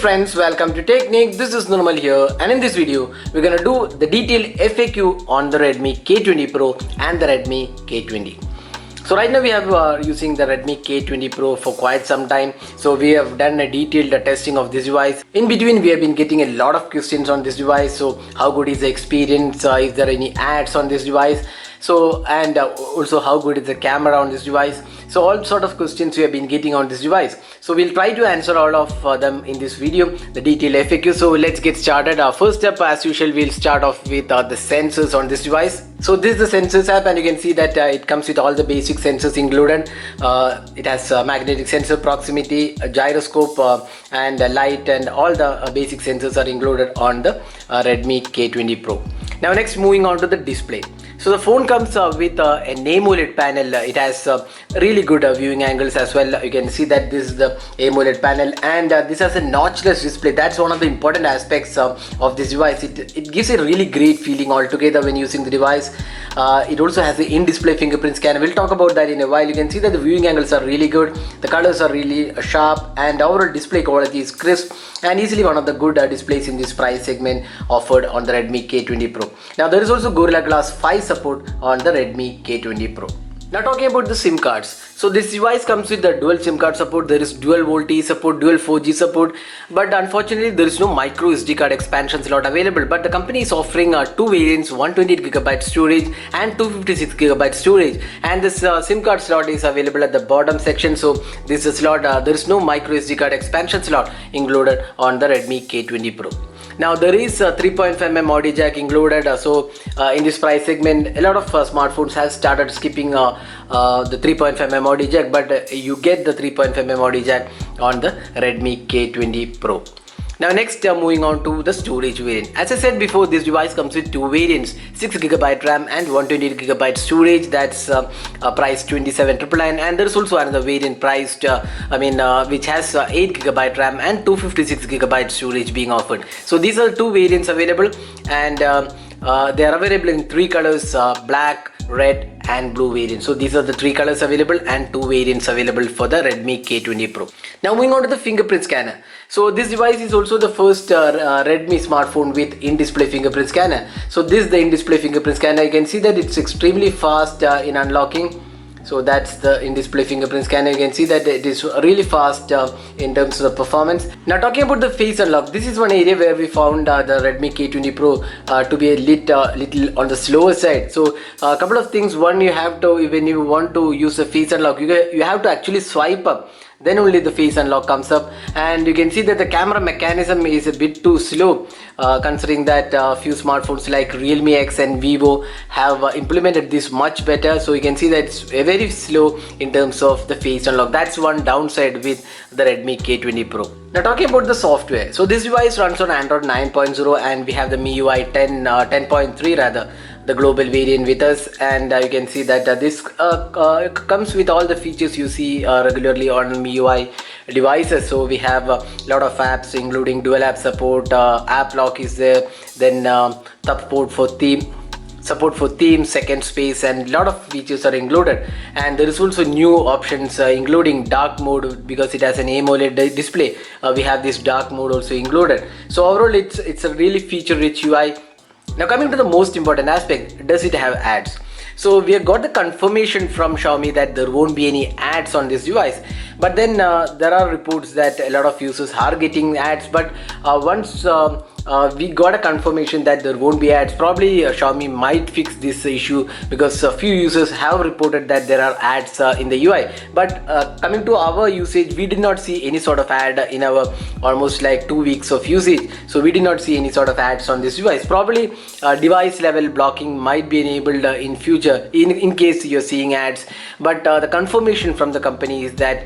friends, welcome to Technique. This is Nirmal here, and in this video we're gonna do the detailed FAQ on the Redmi K20 Pro and the Redmi K20. So right now we have using the Redmi K20 Pro for quite some time. So we have done a detailed testing of this device. In between we have been getting a lot of questions on this device. So how good is the experience? Is there any ads on this device? So and also how good is the camera on this device? So all sort of questions we have been getting on this device. So we'll try to answer all of them in this video, the detailed FAQ. So let's get started. First step, as usual, we'll start off with the sensors on this device. So this is the sensors app, and you can see that it comes with all the basic sensors included. It has magnetic sensor, proximity, gyroscope, and light, and all the basic sensors are included on the Redmi K20 Pro. Now next, moving on to the display. So the phone comes with an AMOLED panel. It has really good viewing angles as well. You can see that this is the AMOLED panel, and this has a notchless display. That's one of the important aspects of this device. It gives a really great feeling altogether when using the device. It also has the in-display fingerprint scanner. We'll talk about that in a while. You can see that the viewing angles are really good. The colors are really sharp, and overall display quality is crisp and easily one of the good displays in this price segment offered on the Redmi K20 Pro. Now there is also Gorilla Glass 5 support on the Redmi K20 Pro. Now talking about the SIM cards. So this device comes with the dual SIM card support. There is dual VoLTE support, dual 4G support, but unfortunately there is no micro SD card expansion slot available. But the company is offering two variants, 128GB storage and 256GB storage, and this SIM card slot is available at the bottom section. So this is slot, there is no micro SD card expansion slot included on the Redmi K20 Pro. Now there is a 3.5mm audio jack included. In this price segment, a lot of smartphones have started skipping the 3.5mm audio jack, but you get the 3.5mm audio jack on the Redmi K20 Pro. Now next, moving on to the storage variant. As I said before, this device comes with two variants, 6GB RAM and 128GB storage. That's priced 27,999, and there is also another variant priced which has 8GB RAM and 256GB storage being offered. So these are two variants available, and they are available in three colors, black, red and blue variant. So these are the three colors available and two variants available for the Redmi K20 Pro. Now moving on to the fingerprint scanner. So this device is also the first Redmi smartphone with in-display fingerprint scanner. So this is the in-display fingerprint scanner. You can see that it's extremely fast in unlocking. So that's the in-display fingerprint scanner. You can see that it is really fast in terms of the performance. Now talking about the face unlock, this is one area where we found the Redmi K20 Pro to be a little on the slower side. So a couple of things. One, you have to, when you want to use the face unlock, you have to actually swipe up, then only the face unlock comes up, and you can see that the camera mechanism is a bit too slow, considering that few smartphones like Realme X and Vivo have implemented this much better. So you can see that it's very slow in terms of the face unlock. That's one downside with the Redmi K20 Pro. Now talking about the software, so this device runs on Android 9.0, and we have the MIUI 10.3 rather, the global variant with us, and you can see that this comes with all the features you see regularly on MIUI devices. So we have a lot of apps including dual app support, app lock is there, then support for theme, second space, and a lot of features are included. And there is also new options including dark mode, because it has an AMOLED display. We have this dark mode also included. So overall it's a really feature rich UI. Now coming to the most important aspect, does it have ads? So we have got the confirmation from Xiaomi that there won't be any ads on this device, but then there are reports that a lot of users are getting ads. But once we got a confirmation that there won't be ads, probably Xiaomi might fix this issue, because a few users have reported that there are ads in the UI. But coming to our usage, we did not see any sort of ad in our almost like 2 weeks of usage. So we did not see any sort of ads on this device. Probably device level blocking might be enabled in future in case you're seeing ads. But the confirmation from the company is that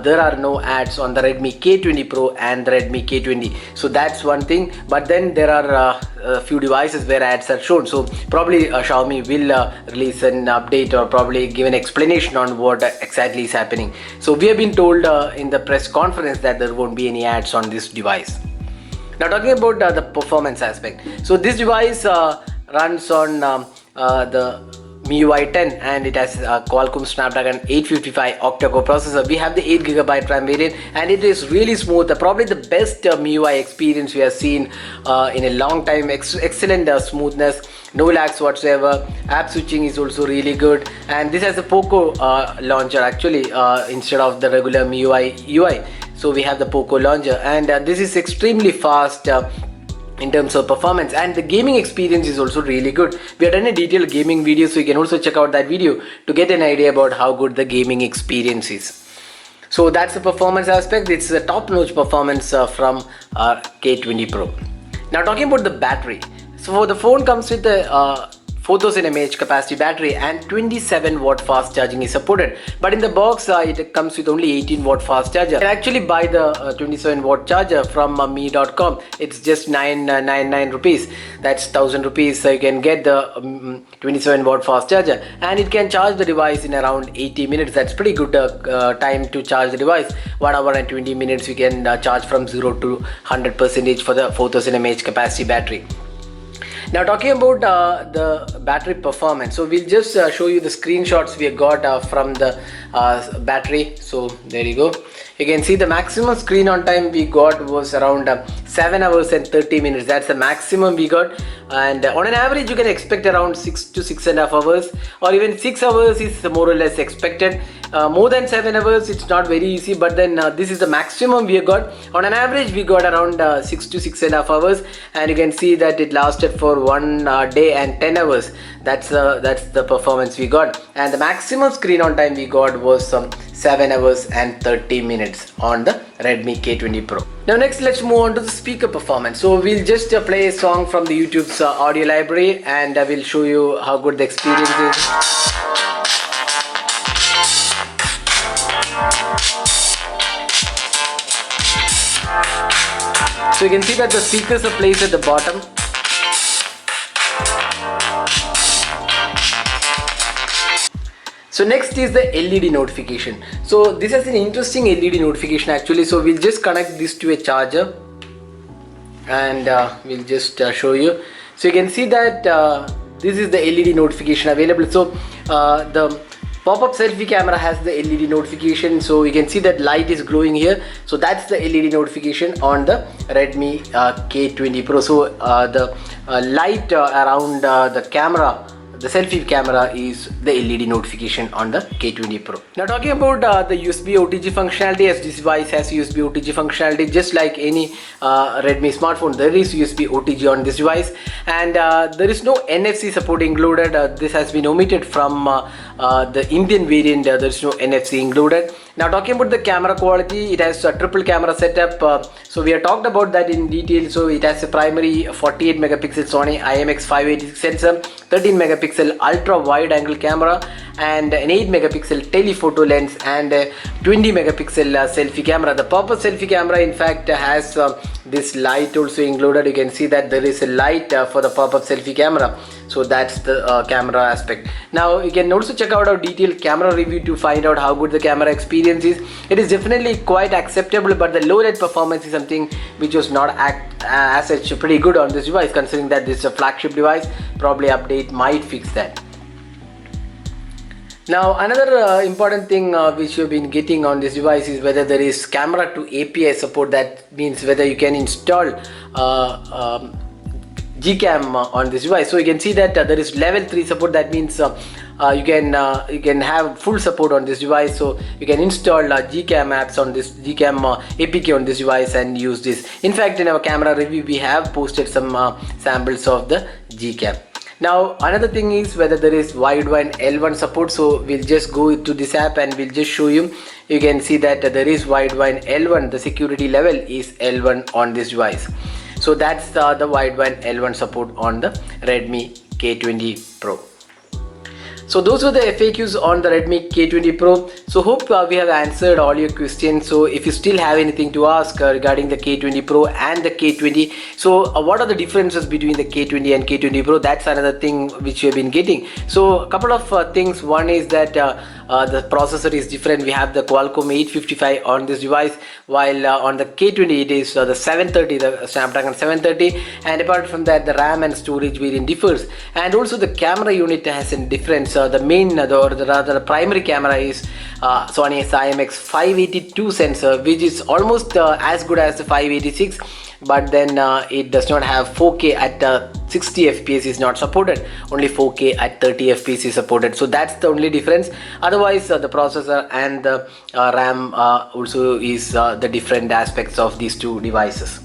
there are no ads on the Redmi K20 Pro and the Redmi K20. So that's one thing. But then there are a few devices where ads are shown. So probably Xiaomi will release an update or probably give an explanation on what exactly is happening. So we have been told in the press conference that there won't be any ads on this device. Now talking about the performance aspect. So this device runs on the MIUI 10 and it has a Qualcomm Snapdragon 855 octa-core processor. We have the 8GB RAM variant and it is really smooth, probably the best MIUI experience we have seen in a long time. Excellent smoothness, no lags whatsoever. App switching is also really good, and this has a Poco launcher actually instead of the regular MIUI UI. So we have the Poco launcher, and this is extremely fast in terms of performance, and the gaming experience is also really good. We have done a detailed gaming video, so you can also check out that video to get an idea about how good the gaming experience is. So that's the performance aspect. It's a top-notch performance from our K20 Pro. Now talking about the battery, so the phone comes with a 4000 mAh capacity battery and 27 watt fast charging is supported, but in the box it comes with only 18 watt fast charger. You can actually buy the 27 watt charger from mi.com. It's just 999 rupees, that's 1000 rupees. So you can get the 27 watt fast charger, and it can charge the device in around 80 minutes. That's pretty good time to charge the device. 1 hour and 20 minutes you can charge from 0 to 100% for the 4000 mAh capacity battery. Now talking about the battery performance, so we'll just show you the screenshots we got from the battery. So there you go. You can see the maximum screen on time we got was around 7 hours and 30 minutes. That's the maximum we got, and on an average you can expect around 6 to 6.5 hours, or even 6 hours is more or less expected. More than 7 hours it's not very easy, but then this is the maximum we got. On an average we got around 6 to 6.5 hours, and you can see that it lasted for 1 day and 10 hours. That's the performance we got, and the maximum screen on time we got was 7 hours and 30 minutes on the Redmi K20 Pro. Now next let's move on to the speaker performance. So we'll just play a song from the YouTube's audio library, and we'll show you how good the experience is. So you can see that the speakers are placed at the bottom. So next is the LED notification. So this is an interesting LED notification actually. So we'll just connect this to a charger, and we'll just show you. So you can see that this is the LED notification available. So the pop-up selfie camera has the LED notification, so you can see that light is glowing here. So that's the LED notification on the Redmi K20 Pro. So the light around the camera, the selfie camera, is the LED notification on the K20 Pro. Now talking about the USB OTG functionality, as this device has USB OTG functionality just like any Redmi smartphone. There is USB OTG on this device, and there is no NFC support included. This has been omitted from the Indian variant. There is no NFC included. Now talking about the camera quality, it has a triple camera setup. So we have talked about that in detail. So it has a primary 48 megapixel Sony IMX586 sensor, 13 megapixel ultra wide angle camera, and an 8 megapixel telephoto lens, and 20 megapixel selfie camera. The pop-up selfie camera in fact has this light also included. You can see that there is a light for the pop-up selfie camera. So that's the camera aspect. Now you can also check out our detailed camera review to find out how good the camera experience is. It is definitely quite acceptable, but the low light performance is something which was not as such pretty good on this device, considering that this is a flagship device. Probably update might fix that. Now another important thing which you've been getting on this device is whether there is camera to API support. That means whether you can install Gcam on this device. So you can see that there is level 3 support. That means you can have full support on this device. So you can install Gcam apps on this Gcam APK on this device and use this. In fact, in our camera review we have posted some samples of the Gcam. Now another thing is whether there is wideband L1 support. So we'll just go to this app and we'll just show you. You can see that there is wideband L1. The security level is L1 on this device. So that's the wideband L1 support on the Redmi K20 Pro. So those were the FAQs on the Redmi K20 Pro. So hope we have answered all your questions. So if you still have anything to ask regarding the K20 Pro and the K20, so what are the differences between the K20 and K20 Pro? That's another thing which you have been getting. So a couple of things. One is that the processor is different. We have the Qualcomm 855 on this device, while on the K20 it is the 730, the Snapdragon 730, and apart from that the RAM and storage variant differs, and also the camera unit has a difference. the main or the rather the primary camera is Sony's IMX582 sensor, which is almost as good as the 586, but then it does not have 4K at 60 fps is not supported, only 4K at 30 fps is supported. So that's the only difference. Otherwise the processor and the RAM also is the different aspects of these two devices.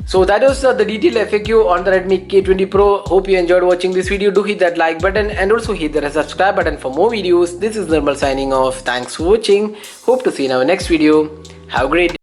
So that was the detailed FAQ on the Redmi K20 Pro. Hope you enjoyed watching this video. Do hit that like button and also hit the subscribe button for more videos. This is Nirmal signing off. Thanks for watching. Hope to see you in our next video. Have a great day.